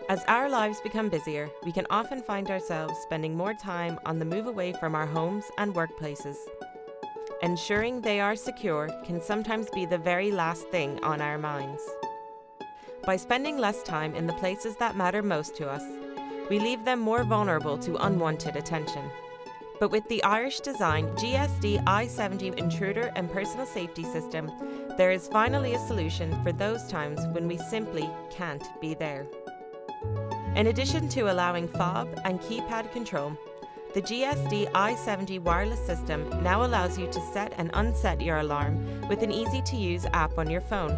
As our lives become busier, we can often find ourselves spending more time on the move away from our homes and workplaces. Ensuring they are secure can sometimes be the very last thing on our minds. By spending less time in the places that matter most to us, we leave them more vulnerable to unwanted attention. But with the Irish design GSD I-70 Intruder and Personal Safety System, there is finally a solution for those times when we simply can't be there. In addition to allowing fob and keypad control, the GSD I-70 wireless system now allows you to set and unset your alarm with an easy-to-use app on your phone.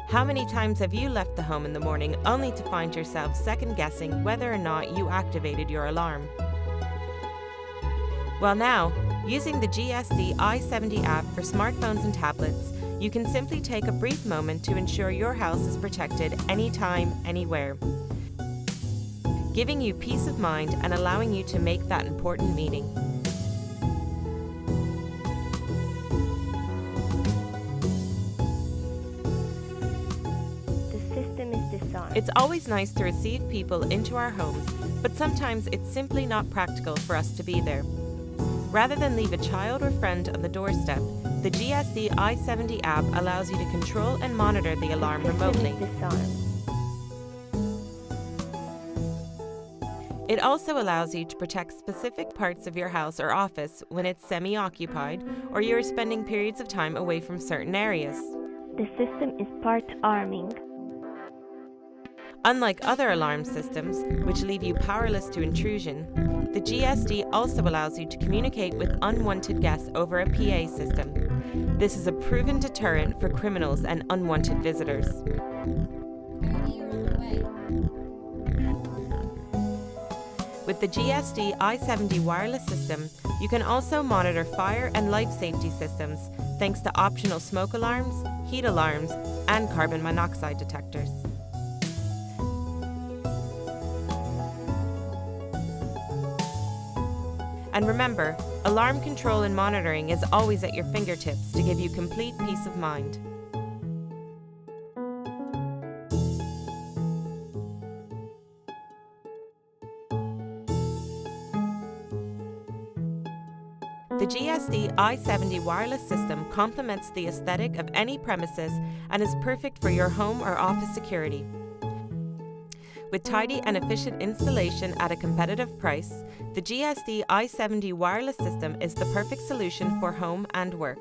How many times have you left the home in the morning only to find yourself second-guessing whether or not you activated your alarm? Well now, using the GSD I-70 app for smartphones and tablets, you can simply take a brief moment to ensure your house is protected anytime, anywhere, giving you peace of mind and allowing you to make that important meeting. The system is disarmed. It's always nice to receive people into our homes, but sometimes it's simply not practical for us to be there. Rather than leave a child or friend on the doorstep, the GSD I-70 app allows you to control and monitor the alarm remotely. It also allows you to protect specific parts of your house or office when it's semi-occupied or you're spending periods of time away from certain areas. The system is part arming. Unlike other alarm systems, which leave you powerless to intrusion, the GSD also allows you to communicate with unwanted guests over a PA system. This is a proven deterrent for criminals and unwanted visitors. With the GSD I-70 wireless system, you can also monitor fire and life safety systems thanks to optional smoke alarms, heat alarms, and carbon monoxide detectors. And remember, alarm control and monitoring is always at your fingertips to give you complete peace of mind. The GSD I-70 wireless system complements the aesthetic of any premises and is perfect for your home or office security. With tidy and efficient installation at a competitive price, the GSD I-70 wireless system is the perfect solution for home and work.